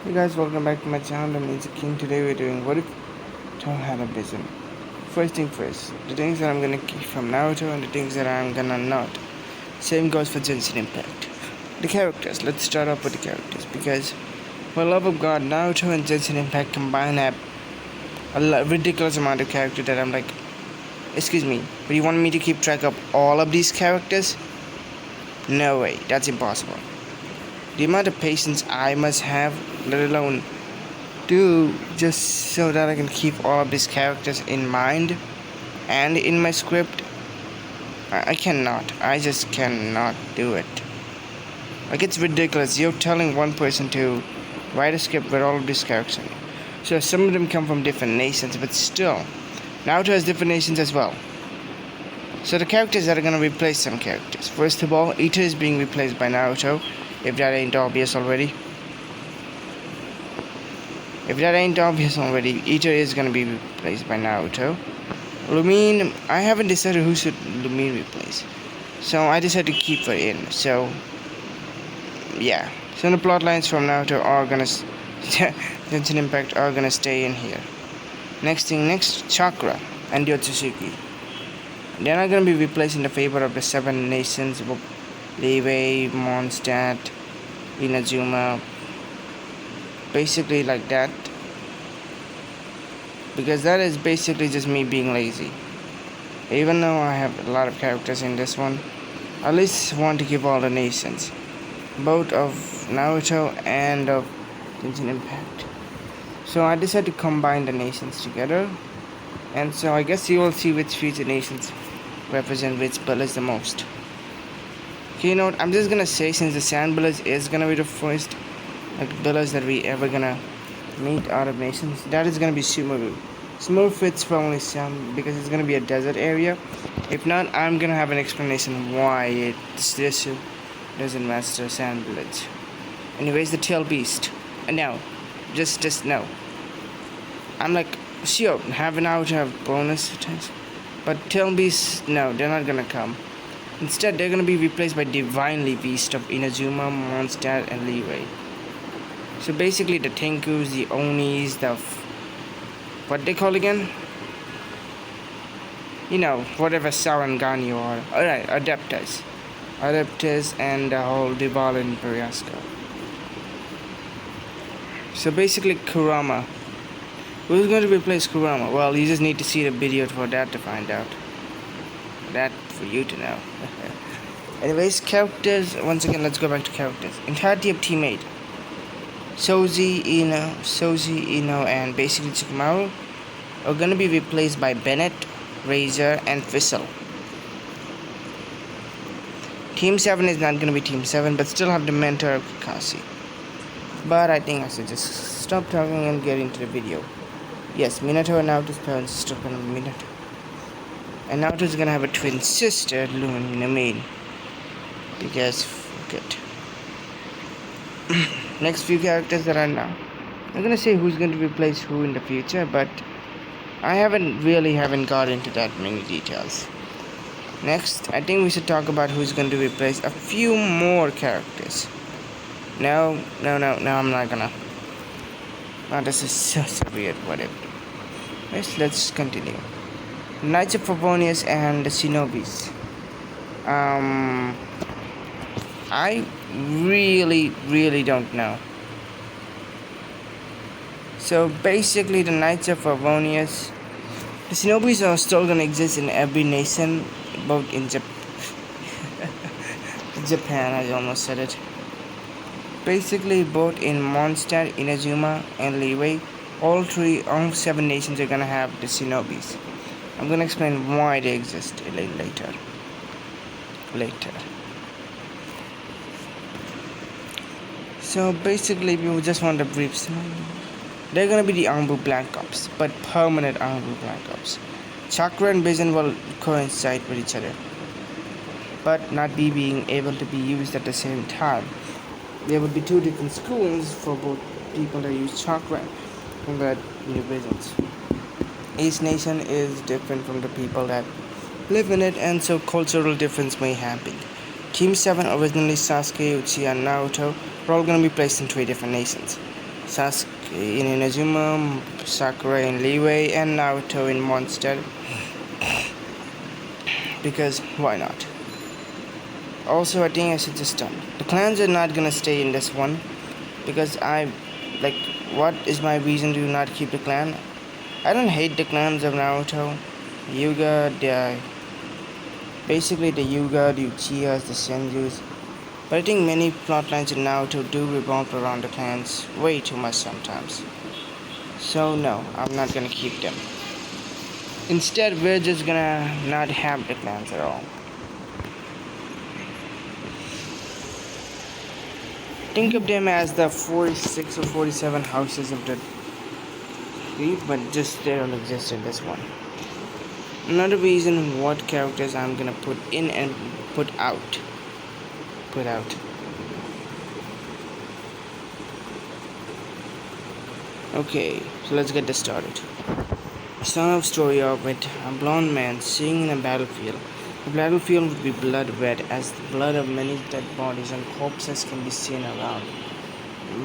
Hey guys, welcome back to my channel. I'm Ninja King. Today we're doing what if Naruto had a vision. First thing first, the things that I'm gonna keep from Naruto and the things that I'm gonna not. Same goes for Genshin Impact. The characters. Let's start off with the characters because, for the love of God, Naruto and Genshin Impact combined have a ridiculous amount of character that I'm like, excuse me, but you want me to keep track of all of these characters? No way, that's impossible. The amount of patience I must have, let alone do just so that I can keep all of these characters in mind and in my script. I cannot. I just cannot do it. Like, it's ridiculous. You're telling one person to write a script with all of these characters in it. So some of them come from different nations, but still, Naruto has different nations as well. So the characters that are gonna replace some characters. First of all, Ita is being replaced by Naruto, if that ain't obvious already. If that ain't obvious already, Ita is gonna be replaced by Naruto. Lumine, I haven't decided who should Lumine replace. So I decided to keep her in. So, yeah. So the plot lines from Naruto are gonna... Genshin Impact are gonna stay in here. Next, Chakra and Yotsushiki. They're not gonna be replaced in the favor of the 7 nations of Liyue, Mondstadt, Inazuma. Basically like that. Because that is basically just me being lazy. Even though I have a lot of characters in this one, I at least want to give all the nations, both of Naruto and of Genshin Impact. So I decided to combine the nations together, and so I guess you will see which future nations represent which village the most. Okay, you know what, I'm just gonna say, since the Sand Village is gonna be the first village that we ever gonna meet out of nations, that is gonna be Sumeru. Sumeru fits probably some because it's gonna be a desert area. If not, I'm gonna have an explanation why this doesn't match the Sand Village. Anyways, the Tail Beast. No, just no. I'm like, sure, have an out have bonus attacks, but Tail Beast, no, they're not gonna come. Instead, they're gonna be replaced by Divinely Beast of Inazuma, Mondstadt, and Liyue. So basically, the Tenkus, the Onis, the what they call again? You know, whatever Sarangani or alright, Adeptus, and the whole Dibala and Briasco. So basically, Kurama. Who's going to replace Kurama? Well, you just need to see the video for that to find out. That for you to know. Anyways, characters. Once again, let's go back to characters. Entirety of Team 8. Sozi, Ino, and basically Tsukumaru are gonna be replaced by Bennett, Razor, and Fizzle. Team 7 is not gonna be Team 7, but still have the mentor of Kakashi. But I think I should just stop talking and get into the video. Yes, Minato and Naruto's parents are still gonna be Minato. And Naruto's gonna have a twin sister, Lumine. Because, good. Next few characters that are now. I'm gonna say who's going to replace who in the future, but I haven't got into that many details. Next, I think we should talk about who's going to replace a few more characters. No, I'm not gonna. Oh, this is so weird, whatever. Let's continue. Knights of Favonius and the Shinobis. I really don't know. So basically, the Knights of Favonius, the Shinobis are still gonna exist in every nation, both in Japan, I almost said it. Basically, both in Mondstadt, Inazuma, and Liyue, all 7 nations are gonna have the Shinobis. I'm gonna explain why they exist later. So basically, we just want a brief summary. They're gonna be the Anbu Black Ops, but permanent Anbu Black Ops. Chakra and Vision will coincide with each other, but not being able to be used at the same time. There would be 2 different schools for both people that use Chakra and that new Visions. Each nation is different from the people that live in it, and so cultural difference may happen. Team 7, originally Sasuke, Uchiha, and Naruto, were all going to be placed in 3 different nations. Sasuke in Inazuma, Sakura in Leeway, and Naruto in Monster. Because why not? Also, I think I should just stop. The clans are not gonna stay in this one because what is my reason to not keep the clan? I don't hate the clans of Naruto, Yuga, basically the Yuga, the Uchihas, the Senjus. But I think many plotlines in Naruto do revolve around the clans way too much sometimes. So no, I'm not gonna keep them. Instead, we're just gonna not have the clans at all. Think of them as the 46 or 47 houses of the tree, but just they don't exist in this one. Another reason what characters I'm gonna put in and put out. Okay, so let's get this started. Start of story off with a blonde man sitting in a battlefield. The battlefield would be blood red as the blood of many dead bodies and corpses can be seen around.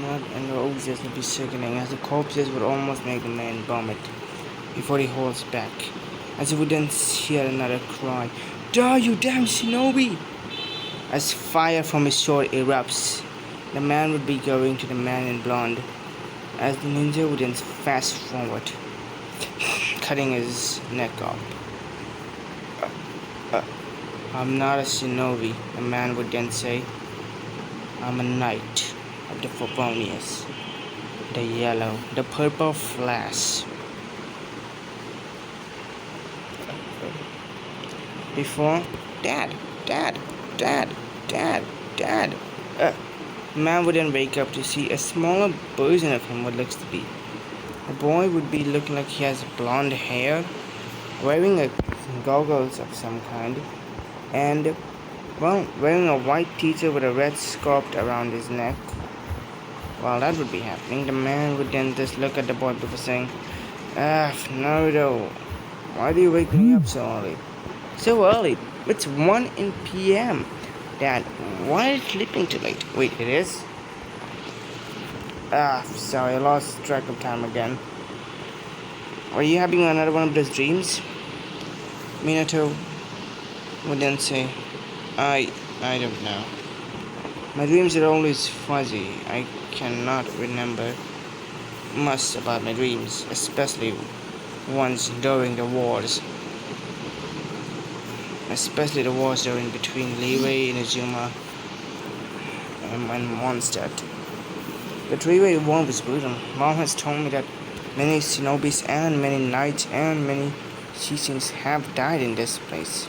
Mud and roses would be sickening as the corpses would almost make the man vomit before he holds back. As he would then hear another cry, "Die, you damn shinobi!" As fire from his sword erupts, the man would be going to the man in blonde as the ninja would then fast forward, cutting his neck off. I'm not a shinobi, the man would then say. I'm a knight of the Fobonius. The yellow, the purple flash. Before, Dad. The man would then wake up to see a smaller version of him what looks to be. The boy would be looking like he has blonde hair, wearing goggles of some kind, and wearing a white t-shirt with a red scarf around his neck. While that would be happening, the man would then just look at the boy before saying, Naruto, why do you wake me up so early? So early? It's 1 p.m. Dad, why are you sleeping too late? Wait, it is? Sorry, I lost track of time again. Are you having another one of those dreams? Minato would then say, I don't know. My dreams are always fuzzy. I cannot remember much about my dreams, especially ones during the wars. Especially the wars during between Leeway, Inazuma, and Mondstadt. The three-way war was brutal. Mom has told me that many shinobis and many knights and many Shishins have died in this place.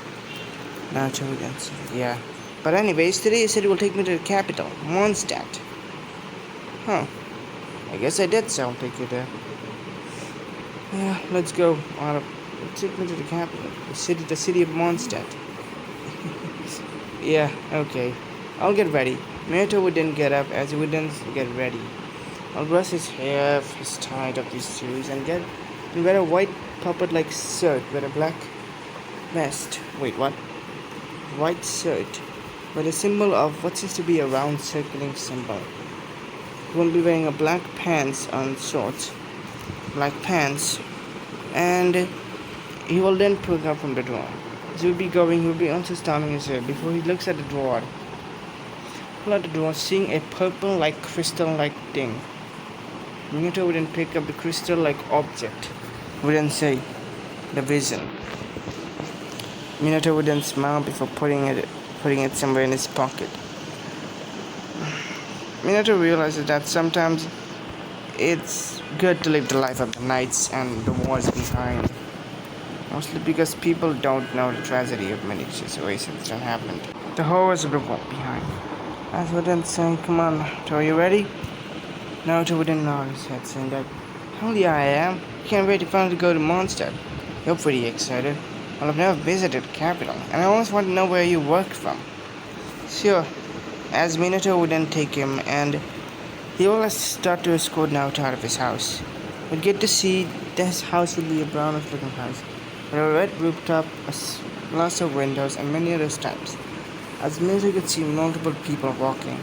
Naruto then said, yeah. But anyways, today you said you will take me to the capital, Mondstadt. Huh. I guess I did, so I'll take you there. Yeah, let's go. Take me to the capital, the city of Mondstadt. Yeah, okay. I'll get ready. Minato would then get up as he would then get ready. I'll brush his hair, his tied up his shoes, and wear a white puppet-like shirt with a black vest. Wait, what? White shirt with a symbol of what seems to be a round circling symbol. He will be wearing a black pants on shorts, black pants, and he will then pick up from the door. As he will be also standing his head before he looks at the door. Pull out the door, seeing a purple-like crystal-like thing. Minato would then pick up the crystal-like object. Would then say, the vision. Minato would then smile before putting it somewhere in his pocket. Minato realizes that sometimes it's good to live the life of the knights and the wars behind. Mostly because people don't know the tragedy of many situations that happened. The horrors of the war behind. As would then saying, come on, are you ready? Naruto would then nod his head, saying that, hell yeah, I am. Can't wait to finally go to Mondstadt. You're pretty excited. Well, I've never visited the capital, and I always want to know where you work from. Sure. As Minato would then take him, and he will start to escort Naruto out of his house. We'd get to see this house would be a brownish looking house, with a red rooftop, lots of windows, and many other types. As Minato could see multiple people walking,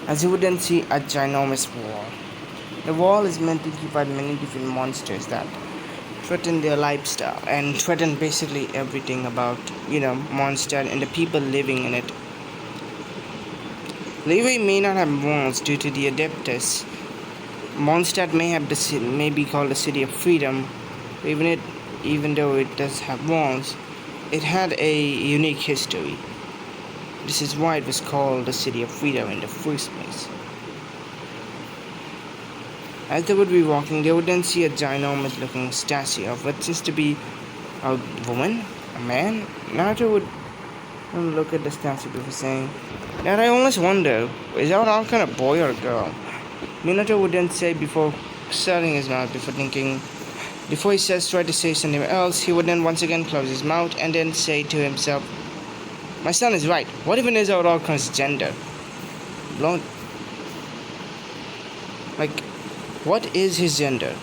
as he would then see a ginormous wall. The wall is meant to keep out many different monsters that threaten their lifestyle and threaten basically everything about, Mondstadt and the people living in it. Leeway may not have walls due to the Adeptus. Mondstadt may be called the City of Freedom, even though it does have walls. It had a unique history. This is why it was called the City of Freedom in the first place. As they would be walking, they would then see a ginormous looking statue of what seems to be a woman, a man. Naruto would look at the statue before saying, "That I always wonder, is that all kind of boy or girl?" Minato would then say before shutting his mouth, before he try to say something else, he would then once again close his mouth and then say to himself, "My son is right. What even is all transgender? Blown. Like, what is his gender?"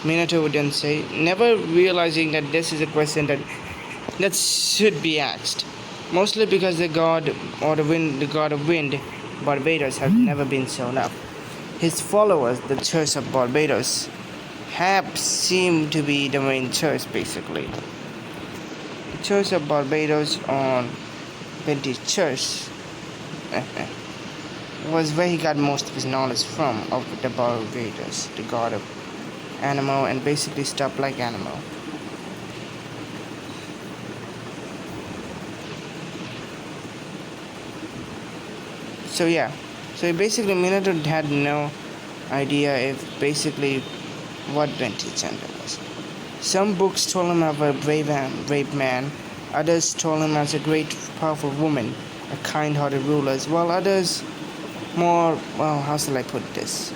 Minato would then say, never realizing that this is a question that should be asked. Mostly because the god of wind, Barbados, have never been shown up. His followers, the Church of Barbados, have seemed to be the main church basically. The Church of Barbados on Vintage Church was where he got most of his knowledge from, of the Barbados, the god of animal, and basically stuff like animal. So basically Minato had no idea if basically what Venti's gender was. Some books told him of a brave man, others told him as a great powerful woman, a kind-hearted ruler, while others how shall I put this?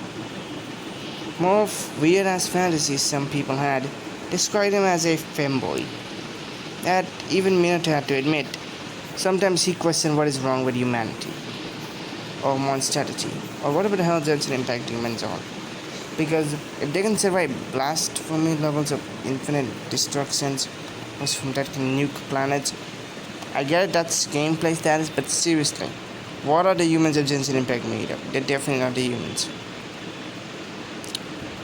More weird ass fantasies some people had described him as a femboy. That even Minato had to admit. Sometimes he questioned what is wrong with humanity, or monstrosity, or whatever the hell gensinimpect humans are. Because if they can survive blasphemy levels of infinite destructions from that can nuke planets, I get it, that's gameplay status, but seriously, what are the humans of gensinimpect made of? They're definitely not the humans.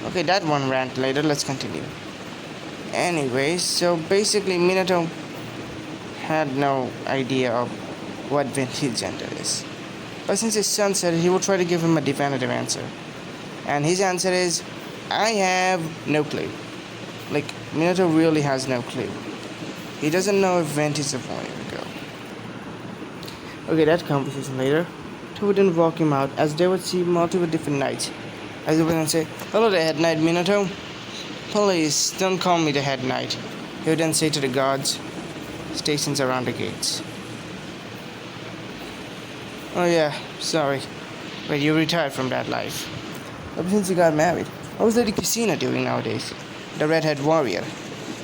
Okay, that one rant later, let's continue. Anyways, so basically Minato had no idea of what Venti's gender is. But since his son said it, he will try to give him a definitive answer. And his answer is, I have no clue. Like, Minato really has no clue. He doesn't know if Vent is a boy or a girl. Okay, that conversation later. Two would then walk him out as they would see multiple different knights. As they would then say, "Hello there, Head Knight Minato. Please, don't call me the Head Knight." He would then say to the guards stations around the gates. "Oh yeah, sorry. But you retired from that life. Ever since you got married. How was Lady Christina doing nowadays? The redhead warrior.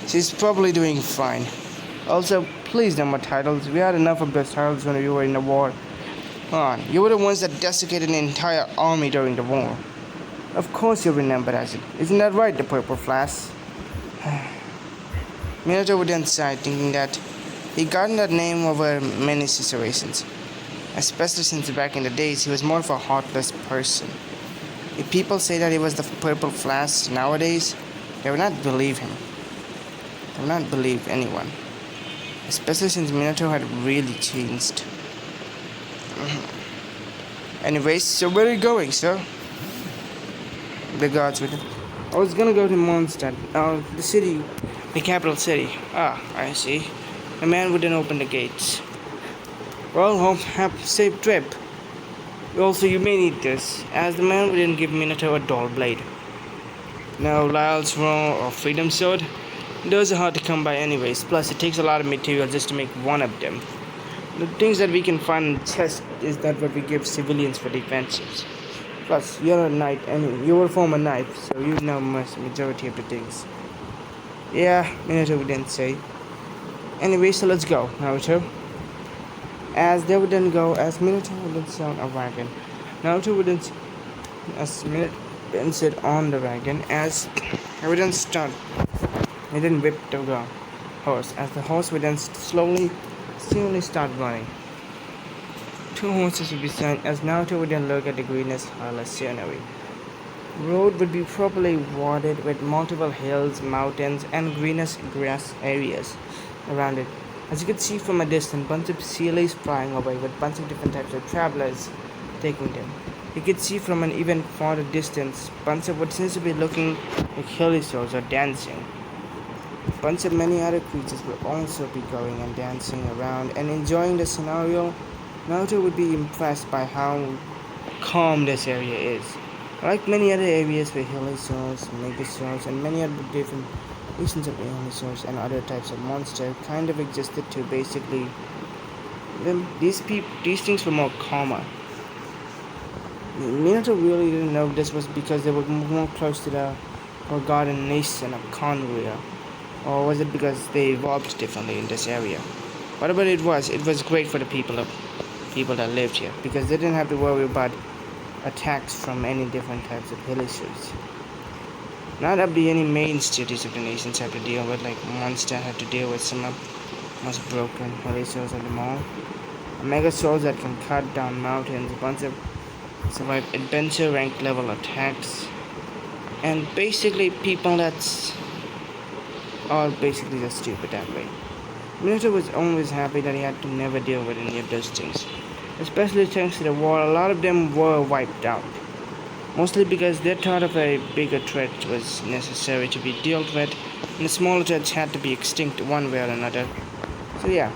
She's probably doing fine. Also, please no more titles. We had enough of those titles when we were in the war. Come on, you were the ones that desiccated an entire army during the war. Of course you'll remember that. Isn't that right, the Purple Flask?" Minato would then sigh, thinking that he'd gotten that name over many situations. Especially since back in the days, he was more of a heartless person. If people say that he was the Purple Flask nowadays, they would not believe him. They would not believe anyone. Especially since Minato had really changed. Anyways, so where are you going, sir? The guards would. I was gonna go to Mondstadt, the city, the capital city. Ah, I see. The man wouldn't open the gates. Well, hope have a safe trip. Also, you may need this, as the man wouldn't give Minato a dull blade. No, Lyle's Roar or Freedom Sword. Those are hard to come by anyways, plus it takes a lot of material just to make one of them. The things that we can find in the chest is that what we give civilians for defenses. Plus, you're a knight, and you were a former knight, so you know majority of the things. Yeah, Minato would then say. Anyway, so let's go, Naruto. As they would then go, as Minato would then sit on a wagon. Naruto would then, as Minato then sit on the wagon, as he would then start. He then whipped the horse, as the horse would then slowly start running. Two horses would be sent, as Naruto would then look at the greenness of the scenery. Road would be properly watered with multiple hills, mountains, and greenish grass areas around it. As you could see from a distance, bunch of sealies flying away with bunch of different types of travelers taking them. You could see from an even farther distance, bunch of what seems to be looking like hilly souls are dancing. Bunch of many other creatures will also be going and dancing around and enjoying the scenario. Naruto would be impressed by how calm this area is. Like many other areas where Helisaurs, Megasaurs, and many other different regions of Helisaurs and other types of monster kind of existed too, basically, these things were more calmer. Minato really didn't know this was because they were more close to the forgotten nation of Conria, or was it because they evolved differently in this area? Whatever it was great for the people that lived here because they didn't have to worry about attacks from any different types of villagers. Not up to any main cities of the nations have to deal with, like Monster have to deal with some of the most broken villagers of them all. Mega souls that can cut down mountains, a bunch of survive adventure rank level attacks, and basically people that's all basically just stupid that way. Minato was always happy that he had to never deal with any of those things. Especially thanks to the war, a lot of them were wiped out. Mostly because they thought of a bigger threat was necessary to be dealt with, and the smaller threats had to be extinct one way or another. So yeah.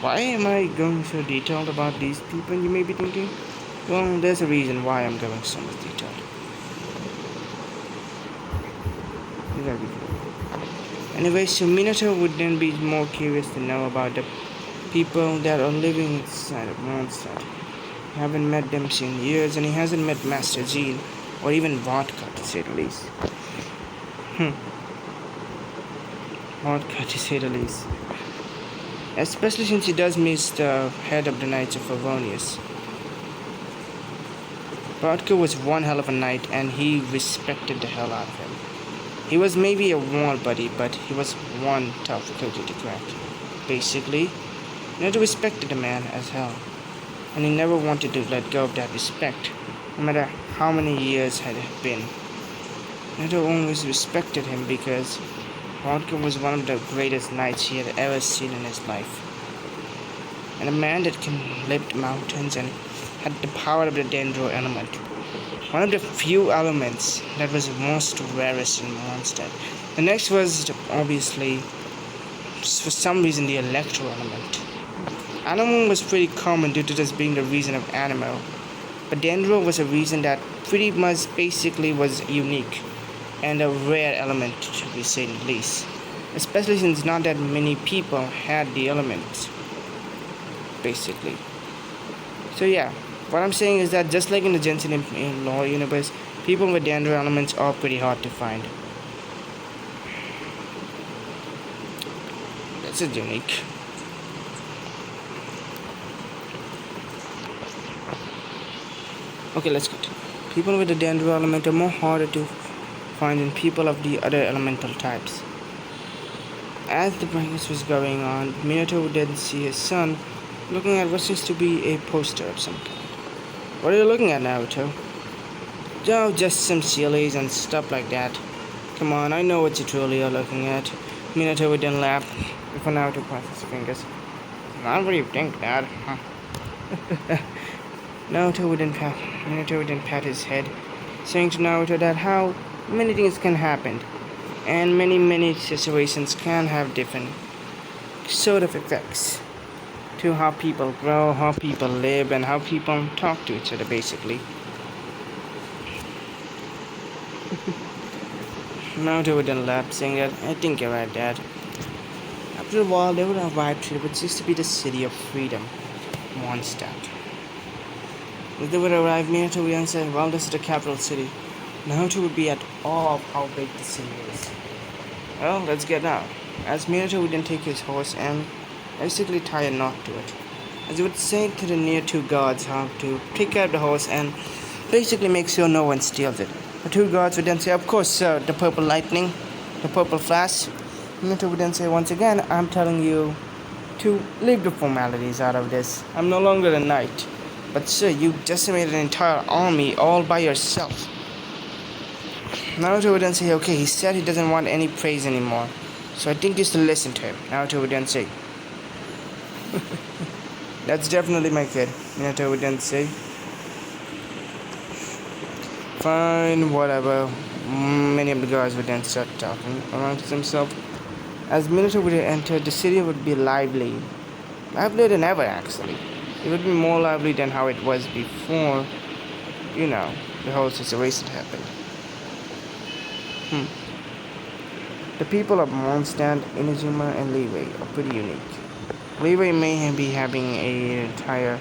Why am I going so detailed about these people, you may be thinking? Well, there's a reason why I'm going so much detailed. You gotta be cool. Anyway, so Minato would then be more curious to know about the people that are living inside of Mondstadt. He haven't met them in years, and he hasn't met Master Jean, or even Vodka, to say the least. Vodka, to say the least. Especially since he does miss the head of the Knights of Favonius. Vodka was one hell of a knight, and he respected the hell out of him. He was maybe a wall buddy, but he was one tough cookie to crack. Basically, Naruto respected the man as hell, and he never wanted to let go of that respect, no matter how many years had it been. Naruto always respected him because Vodka was one of the greatest knights he had ever seen in his life, and a man that can lift mountains and had the power of the Dendro element, one of the few elements that was most rarest in Mondstadt. The next was obviously, for some reason, the Electro element. Animal was pretty common due to this being the reason of animal, but Dendro was a reason that pretty much basically was unique and a rare element, to be said at least, especially since not that many people had the element, basically. So yeah, what I'm saying is that just like in the Genshin lore universe, people with Dendro elements are pretty hard to find. That's a unique. Okay, let's continue. People with the Dendro element are more harder to find than people of the other elemental types. As the brightness was going on, Minato would then see his son looking at what seems to be a poster of some kind. What are you looking at, Naruto? Oh, just some sealies and stuff like that. Come on, I know what you truly are looking at. Minato would then laugh before Naruto crossed his fingers. Not what do you think, Dad? Minato would then pat his head, saying to Naruto that how many things can happen, and many situations can have different sort of effects to how people grow, how people live, and how people talk to each other, basically. Naruto would then laugh, saying that, I think you're right, Dad. After a while, they would arrive to what used to be the city of freedom, Mondstadt. As they would arrive, Minato would answer, well, this is the capital city. Naruto would be at awe of how big the city is. Well, let's get out. As Minato would then take his horse and basically tie a knot to it. As he would say to the near two guards how to take care of the horse and basically make sure no one steals it. The two guards would then say, of course, sir, the purple lightning, the purple flash. Minato would then say, once again, I'm telling you to leave the formalities out of this. I'm no longer a knight. But sir, you decimated an entire army all by yourself. Naruto would say, okay, he said he doesn't want any praise anymore. So I think you should listen to him. Naruto would say, that's definitely my kid. Minato would say, fine, whatever. Many of the guys would then start talking amongst themselves. As Minato would enter, the city would be lively. Livelier than ever, actually. It would be more lively than how it was before, the whole situation happened. The people of Mondstadt, Inazuma, and Leeway are pretty unique. Leeway may be having an entire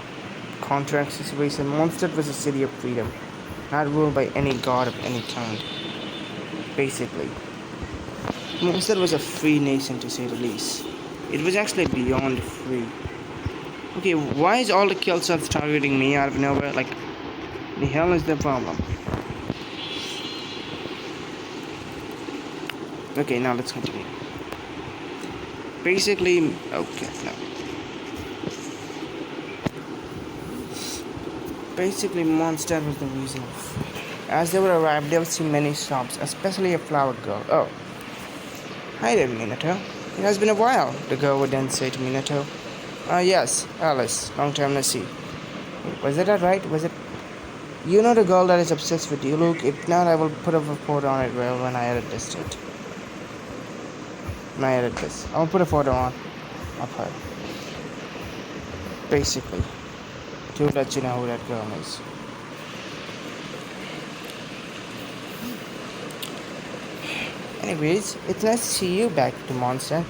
contract situation. Mondstadt was a city of freedom, not ruled by any god of any kind. Basically, Mondstadt was a free nation, to say the least. It was actually beyond free. Okay, why is all the kill shots targeting me out of nowhere? Like, the hell is the problem? Okay, now let's continue. Basically, okay, no. Basically, Mondstadt was the reason. As they would arrive, they would see many shops, especially a flower girl. Oh, hi there, Minato. It has been a while, the girl would then say to Minato. Yes, Alice, long time no see. Was it alright? Was it? You know the girl that is obsessed with you, Luke? If not, I will put a report on it when I edit this shit. I'll put a photo on of her. Basically, to let you know who that girl is. Anyways, it's nice to see you back to Mondstadt.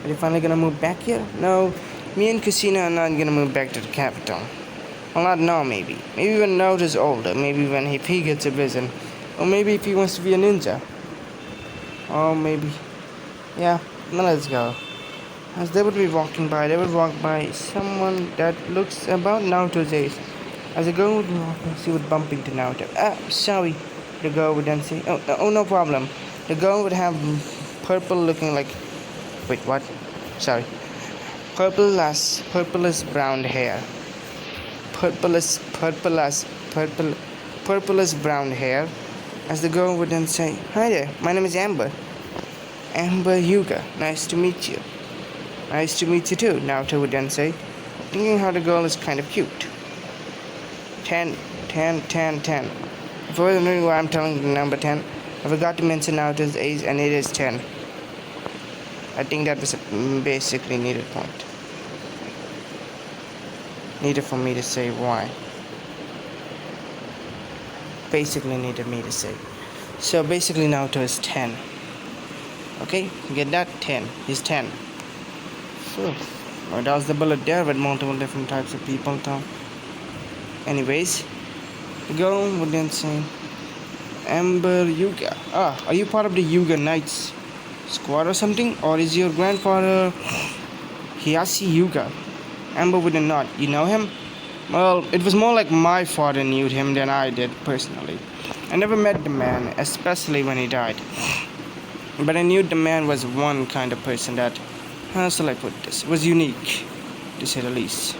Are you finally gonna move back here? No, me and Casino are not gonna move back to the capital. Well, not now, maybe. Maybe when Naruto's older. Maybe when if he gets a vision. Or maybe if he wants to be a ninja. Or maybe... Yeah, now let's go. As they would be walking by, they would walk by someone that looks about Naruto's age. As the girl would be walking, she would bump into Naruto. Sorry, the girl would then say. Oh, no problem. The girl would have purple looking like... Wait, what? Sorry. Purplish brown hair. Purplish brown hair. As the girl would then say, hi there, my name is Amber. Amber Yuga, nice to meet you. Nice to meet you too, Naruto would then say, thinking how the girl is kind of cute. 10. If I was wondering why I'm telling you the number 10, I forgot to mention Naruto's age, and it is 10. I think that was a basically needed point. Needed for me to say why. Basically needed me to say. So basically Naruto is 10. Okay, get that? 10. He's 10. So, well, that was the bullet there with multiple different types of people though. Anyways, the girl would then say, Amber Yuga. Are you part of the Yuga Knights squad or something? Or is your grandfather Hiyashi Yuga? Amber would nod. You know him? Well, it was more like my father knew him than I did personally. I never met the man, especially when he died. But I knew the man was one kind of person that, how shall I put this, was unique, to say the least.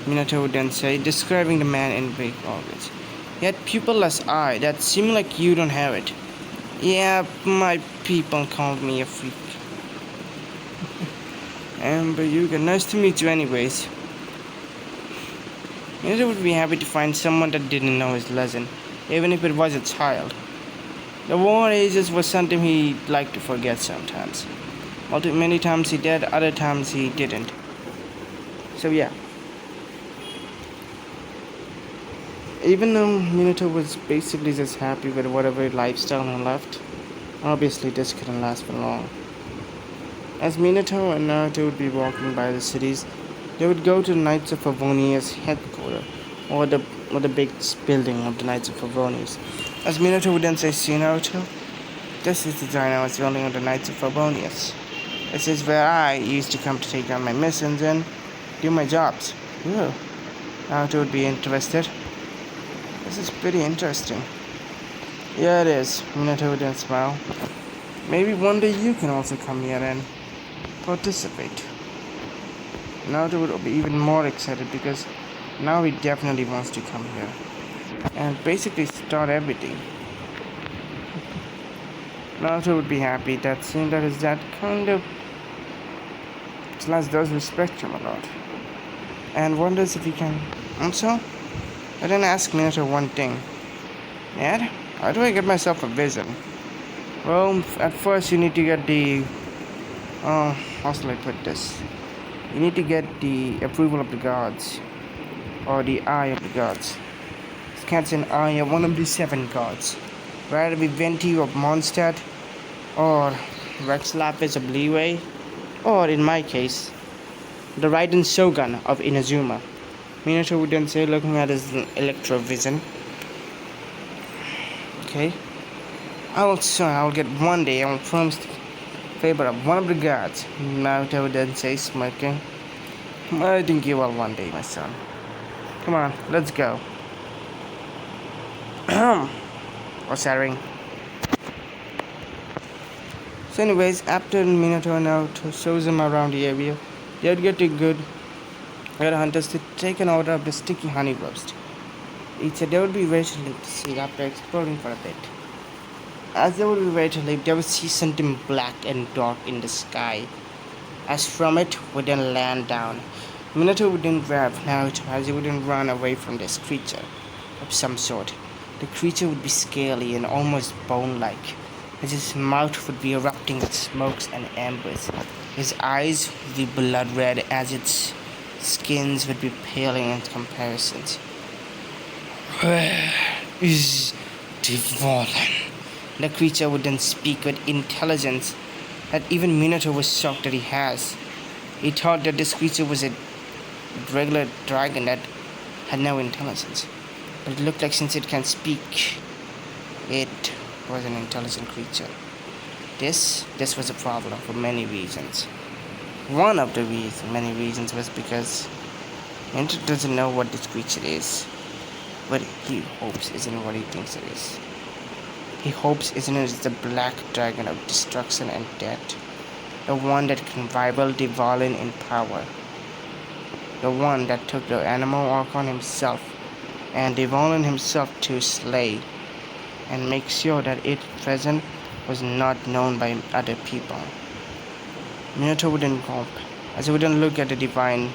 Minato would then say, describing the man in vague words. He had pupilless eye that seemed like you don't have it. Yeah, my people called me a freak. Amber Yuga, nice to meet you anyways. Minato would be happy to find someone that didn't know his lesson, even if it was a child. The war ages was something he liked to forget sometimes. Many times he did, other times he didn't. So yeah. Even though Minato was basically just happy with whatever lifestyle he left, obviously this couldn't last for long. As Minato and Naruto would be walking by the cities, they would go to the Knights of Favonius headquarters, or the big building of the Knights of Favonius. As Minato would then say, see Naruto, this is the ginormous building of the Knights of Favonius. This is where I used to come to take on my missions and do my jobs. Ooh. Naruto would be interested. This is pretty interesting. Yeah, it is. Minato would then smile. Maybe one day you can also come here and participate. Naruto would be even more excited because Now he definitely wants to come here and basically start everything. Naruto would be happy that seeing that is that kind of Slash does respect him a lot and wonders if he can. And so, I then ask Minato one thing. Dad, how do I get myself a vision? Well, at first you need to get the how shall I put this? You need to get the approval of the gods, or the eye of the gods. This cat's an eye of one of the 7 gods. Whether it be Venti of Mondstadt, or Rex Lapis of Leeway, or in my case, the Raiden Shogun of Inazuma. Minato would then say, looking at his electrovision. Okay. I will get one day, I will promise to favor of one of the gods. Naruto would then say, smirking. I think you will one day, my son. Come on, let's go. What's that ring? So anyways, after Minato and Naruto shows him around the area, they would get a good hunters to take an order of the sticky honey roast. Each said they would be ready to leave the sea after exploring for a bit. As they would be ready to leave, they would see something black and dark in the sky. As from it would then land down. Minato would then grab Naruto as he would then run away from this creature of some sort. The creature would be scaly and almost bone-like, as his mouth would be erupting with smokes and embers. His eyes would be blood red as its skins would be paling in comparisons. Where is Devourin? The creature would then speak with intelligence that even Minato was shocked that he has. He thought that this creature was a regular dragon that had no intelligence. But it looked like since it can speak, it was an intelligent creature. This was a problem for many reasons. One of the many reasons was because Minato doesn't know what this creature is. What he hopes isn't what he thinks it is. He hopes isn't it the black dragon of destruction and death. The one that can rival Devourin in power. The one that took the animal arc on himself and Devourin himself to slay and make sure that its presence was not known by other people. Minato wouldn't gulp as he wouldn't look at the divine,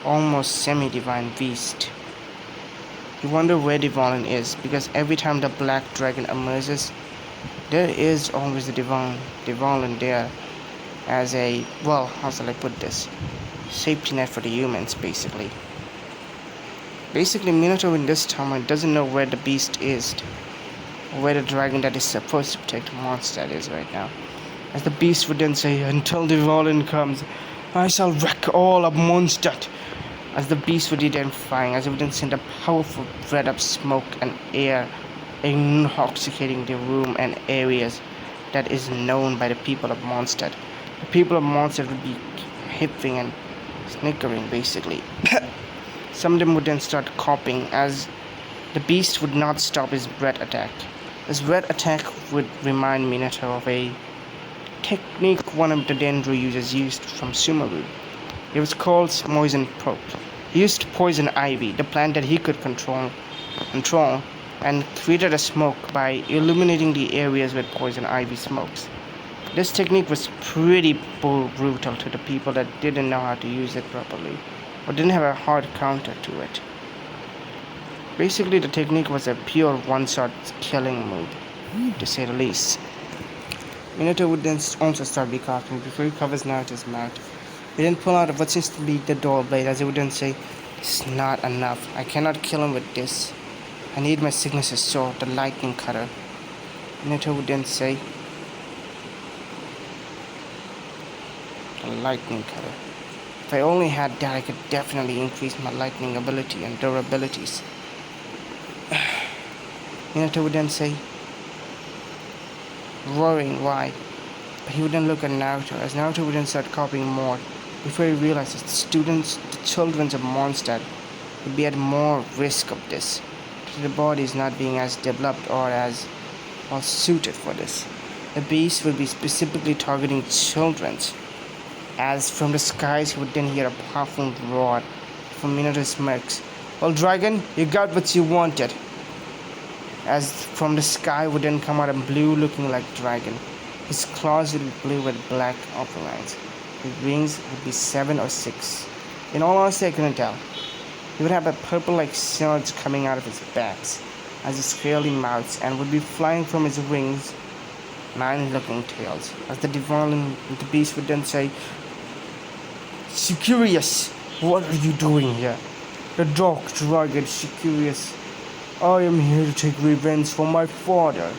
almost semi-divine beast. He wondered where Devourin is, because every time the black dragon emerges, there is always a Devourin there as a, well, how shall I put this? Safety net for the humans, basically. Minato in this time doesn't know where the beast is, or where the dragon that is supposed to protect Mondstadt is right now. As the beast would then say, until Devourin comes, I shall wreck all of Mondstadt. As the beast would identifying, as it would then send a powerful thread of smoke and air, intoxicating the room and areas that is known by the people of Mondstadt. The people of Mondstadt would be hipping and snickering, basically. Some of them would then start coughing, as the beast would not stop his breath attack. His breath attack would remind Minato of a technique one of the Dendro users used from Sumeru. It was called Moison Poke. He used poison ivy, the plant that he could control, and created a smoke by illuminating the areas with poison ivy smokes. This technique was pretty brutal to the people that didn't know how to use it properly, or didn't have a hard counter to it. Basically, the technique was a pure one-shot killing move, to say the least. Minato would then also start coughing before he covers Naruto's mouth. He then pull out what seems to be the door blade, as he would then say, it's not enough. I cannot kill him with this. I need my signature sword, the lightning cutter. Minato would then say, the lightning cutter. If I only had that, I could definitely increase my lightning ability and durabilities. Minato would then say, roaring, why? But he would then look at Naruto, as Naruto would then start copying more, before he realizes the children of Mondstadt would be at more risk of this, due to the bodies not being as developed or as well suited for this. The beast would be specifically targeting children, as from the skies he would then hear a powerful roar from Minato's smirks, Well, dragon, you got what you wanted. As from the sky would then come out a blue looking like dragon. His claws would be blue with black outlines. His wings would be 7 or 6. In all honesty, I couldn't tell. He would have a purple like swords coming out of his backs as his scaly mouths and would be flying from his wings 9 looking tails. As the divine the beast would then say, Sicurius, what are you doing here? The dark dragon Sicurius, I am here to take revenge for my father.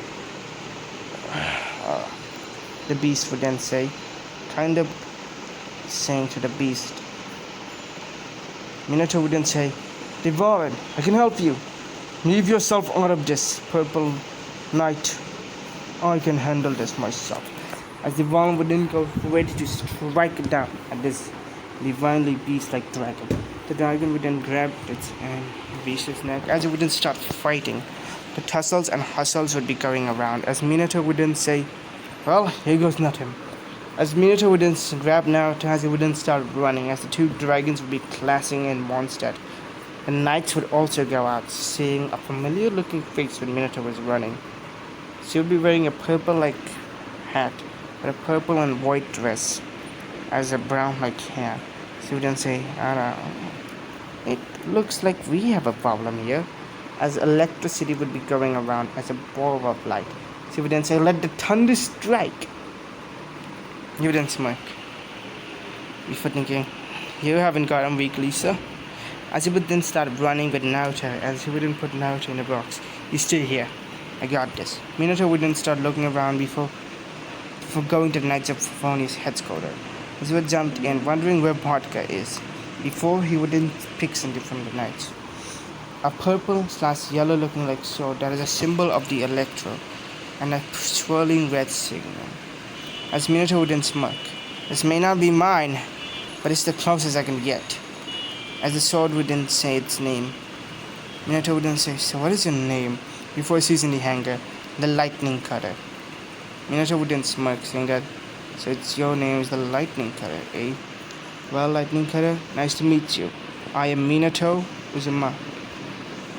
The beast would then say, kind of saying to the beast. Minato would then say, Devoured, I can help you. Leave yourself out of this, purple knight. I can handle this myself. As the Devoured would then go ready to strike down at this divinely beast-like dragon. The dragon would then grab its beast's neck as it would then start fighting. The tussles and hustles would be going around as Minato would then say, well, here goes nothing. As Minato would then grab Naruto as he would then start running as the two dragons would be clashing in Mondstadt. The knights would also go out, seeing a familiar looking face when Minato was running. She would be wearing a purple like hat with a purple and white dress as a brown like hair. She would then say, it looks like we have a problem here. As electricity would be going around as a ball of light. She would then say, let the thunder strike. You would then smirk. Before thinking, you haven't gotten weak, Lisa. As he would then start running with Naruto, as he wouldn't put Naruto in a box. You stay here. I got this. Minato would then start looking around before going to the Knights of Favoni's headquarters. As he would jumped in, wondering where Vodka is, before he would then pick something from the Knights. A purple/yellow looking like sword that is a symbol of the Electro, and a swirling red signal. As Minato would then smirk. This may not be mine, but it's the closest I can get. As the sword would then say its name. Minato would then say, so what is your name? Before he sees in the hangar, the lightning cutter. Minato would then smirk, saying that, so it's your name is the lightning cutter, eh? Well, lightning cutter, nice to meet you. I am Minato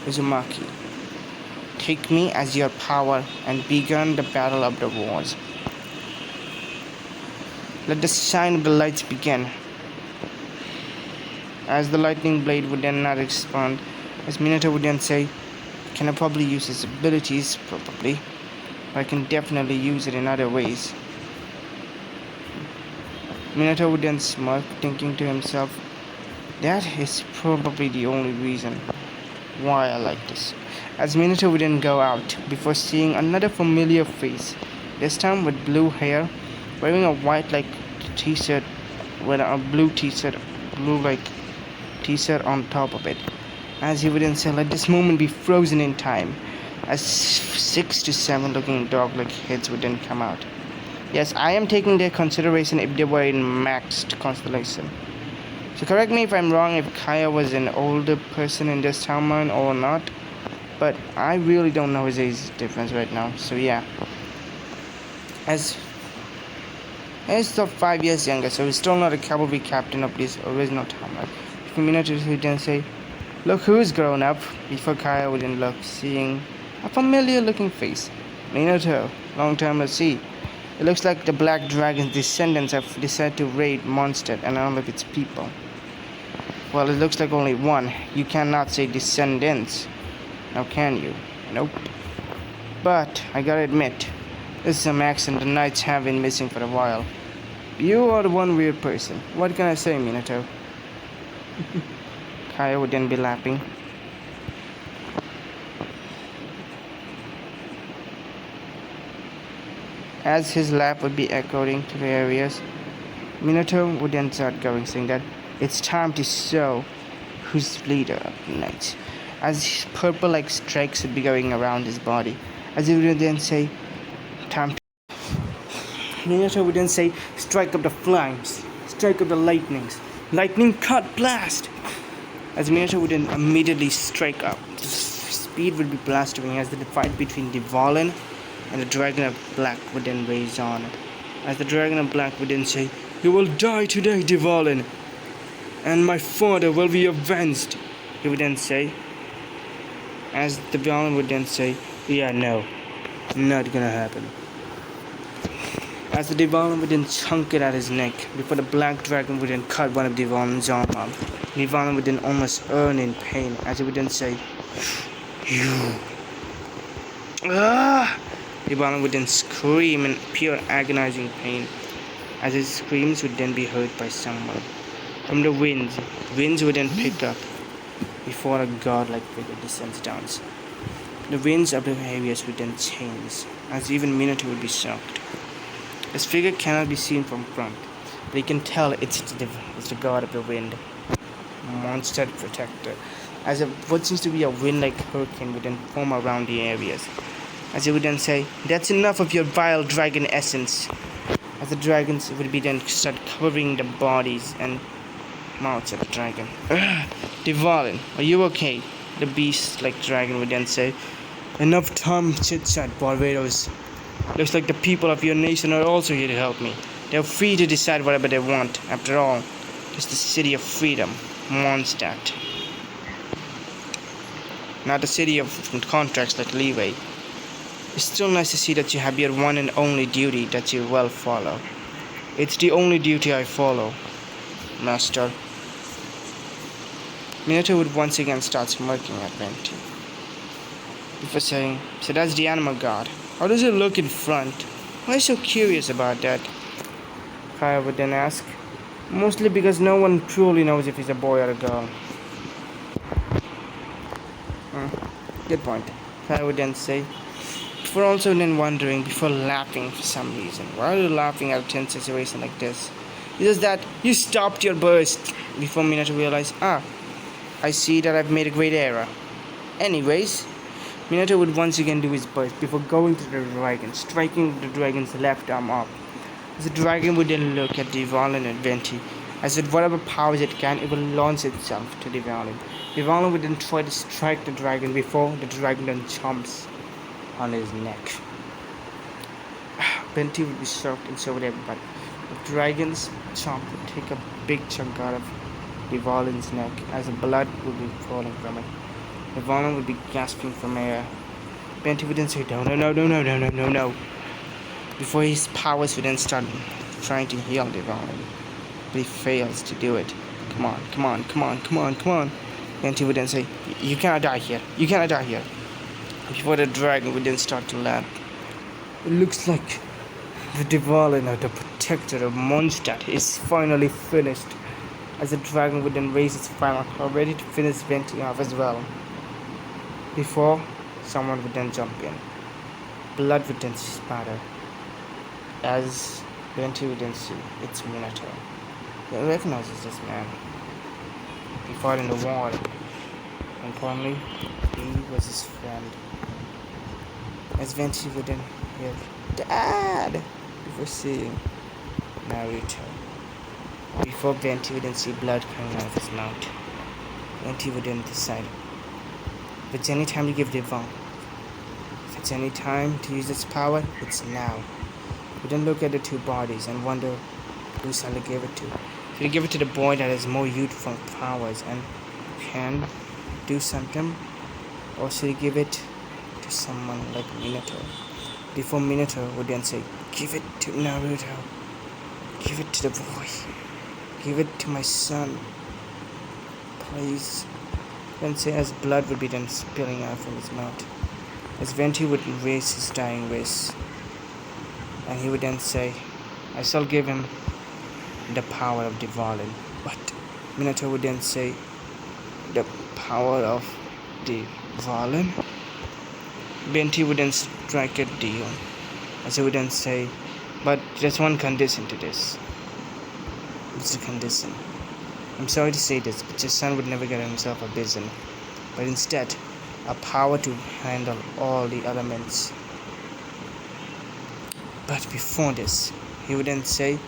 Uzumaki. Take me as your power and begin the battle of the wars. Let the shine of the lights begin. As the lightning blade would then not respond, as Minato would then say, can I probably use his abilities? Probably. But I can definitely use it in other ways. Minato would then smirk, thinking to himself, that is probably the only reason why I like this. As Minato would then go out, before seeing another familiar face, this time with blue hair, wearing a white like t-shirt with a blue t-shirt, blue like t-shirt on top of it. As he would then say, let this moment be frozen in time, as 6 to 7 looking dog like heads would then come out. Yes, I am taking their consideration if they were in maxed constellation. So correct me if I'm wrong, if Kaya was an older person in this timeline or not, but I really don't know his age difference right now, so yeah. As he's still 5 years younger, so he's still not a cavalry captain of this original timeline. Minato would then say, look who's grown up, before Kaya would then look, seeing a familiar looking face. Minato, long time no see. It looks like the Black Dragon's descendants have decided to raid Mondstadt and all of its people. Well, it looks like only one. You cannot say descendants. Now can you? Nope. But, I gotta admit, this is some accent the Knights have been missing for a while. You are the one weird person. What can I say, Minato? Kaya would then be laughing. As his laugh would be echoing to the areas, Minato would then start going, saying that it's time to show who's leader of the Knights. As his purple-like stripes would be going around his body. As he would then say, time to... Minato would then say, strike up the flames, strike up the lightnings, lightning cut blast! As Minato would then immediately strike up, the speed would be blastering as the fight between Devoured and the Dragon of Black would then rage on. As the Dragon of Black would then say, you will die today, Devoured, and my father will be avenged. he would then say, as the villain would then say, yeah, no, not gonna happen. As the Divan would then chunk it at his neck, before the black dragon would then cut one of Divan's arm off. Divan would then almost earn in pain, as he would then say, you. Ah! Divan would then scream in pure agonizing pain, as his screams would then be heard by someone. From the winds would then pick up, before a godlike figure descends down. The winds of the areas would then change, as even Minato would be shocked. This figure cannot be seen from front, but he can tell it's the god of the wind, monster protector, as what seems to be a wind-like hurricane would then form around the areas. As he would then say, that's enough of your vile dragon essence. As the dragons would be then start covering the bodies and mouths of the dragon. Divalin, are you okay? The beast-like dragon would then say, enough time chit-chat, Barbados. Looks like the people of your nation are also here to help me. They're free to decide whatever they want. After all, it's the city of freedom, Mondstadt. Not the city of contracts like leeway. It's still nice to see that you have your one and only duty that you well follow. It's the only duty I follow, Master. Minato would once again start smirking at Venti, before saying, so that's the animal god. How does it look in front? Why are you so curious about that? Kaya would then ask. Mostly because no one truly knows if he's a boy or a girl. Good point. Kaya would then say. Before also then wondering, before laughing for some reason. Why are you laughing at a tense situation like this? It's just that you stopped your burst. Before Minato realized, I see that I've made a great error. Anyways, Minato would once again do his burst before going to the dragon, striking the dragon's left arm off. As the dragon would then look at Divalin and Venti, as with whatever powers it can, it will launch itself to Divalin. Divalin would then try to strike the dragon before the dragon then jumps on his neck. Venti would be shocked and so would everybody. The dragon's chomp would take a big chunk out of Divalin's neck as the blood would be falling from it. Divalin would be gasping for air. Venti would then say, no. Before his powers would then start trying to heal Divalin. But he fails to do it. Come on. Venti would then say, you cannot die here. Before the dragon would then start to laugh. It looks like the Divalin, or the protector of Mondstadt, is finally finished. As the dragon would then raise its final claw, ready to finish Venti off as well. Before someone would then jump in. Blood would then spatter. As Venti would then see, it's Minato. He recognizes this man. He fought in the war. Importantly, he was his friend. As Venti would then hear, Dad! Before seeing Naruto. Before Venti would then see blood coming out of his mouth. Venti would then decide, if it's any time to give Devon, if it's any time to use its power, it's now. We then look at the two bodies and wonder who shall he give it to. Should he give it to the boy that has more youthful powers and can do something? Or should he give it to someone like Minato? Before Minato would then say, give it to Naruto. Give it to the boy. Give it to my son. Please. Then say as blood would be then spilling out from his mouth. As Venti would raise his dying wrist. And he would then say, I shall give him the power of Divalin. But Minato would then say, the power of Divalin? Venti would then strike a deal. As he would then say, but there's one condition to this. What's the condition? I'm sorry to say this, but your son would never get himself a vision, but instead, a power to handle all the elements. But before this, he would then say,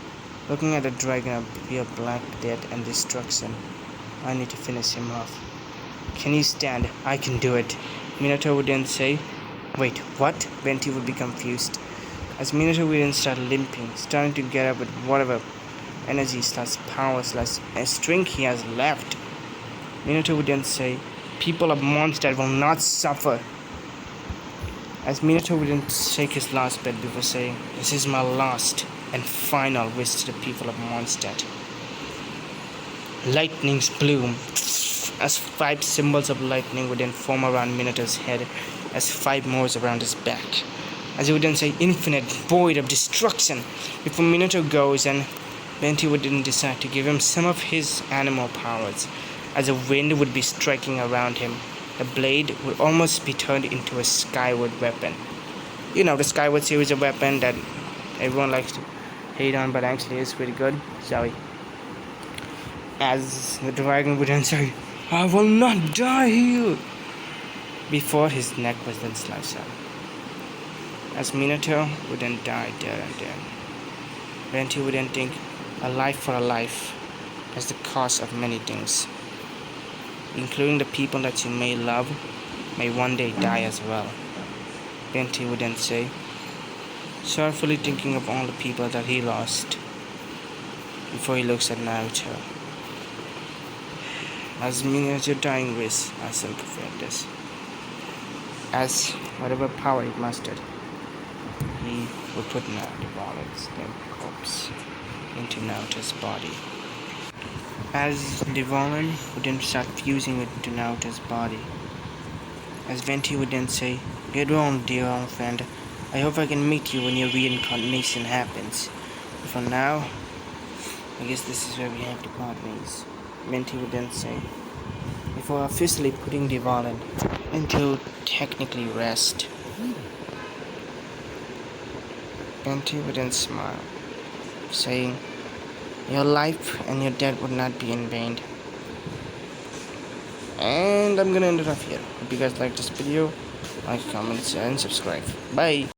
looking at the dragon of pure black death and destruction, I need to finish him off. Can you stand? I can do it. Minato would then say, wait, what? Venti would be confused. As Minato would then start limping, starting to get up with whatever energy / power / strength he has left. Minato would then say, people of Mondstadt will not suffer. As Minato would then shake his last breath before saying, this is my last and final wish to the people of Mondstadt. Lightnings bloom, as 5 symbols of lightning would then form around Minato's head, as 5 more around his back. As he would then say, infinite void of destruction. Before Minato goes, and Venti would then decide to give him some of his animal powers, as a wind would be striking around him. The blade would almost be turned into a skyward weapon. You know, the skyward series of weapon that everyone likes to hate on, but actually is pretty good. Sorry. As the dragon would then say, I will not die here, before his neck was then sliced out. As Minato would then die there and then. Venti would then think, a life for a life has the cost of many things, including the people that you may love may one day die as well. Venti would then say, sorrowfully thinking of all the people that he lost, before he looks at Naruto. As Minato dying wish, I simply felt this. As whatever power he mastered, he would put Naruto's dead corpse into Naruto's body. As Devourin would then start fusing it into Naruto's body. As Venti would then say, get well, dear old friend. I hope I can meet you when your reincarnation happens. But for now, I guess this is where we have to part ways. Venti would then say, before officially putting Devourin into technically rest. Venti would then smile, saying, your life and your death would not be in vain. And I'm gonna end it off here. Hope you guys liked this video. Like, comment, and subscribe. Bye.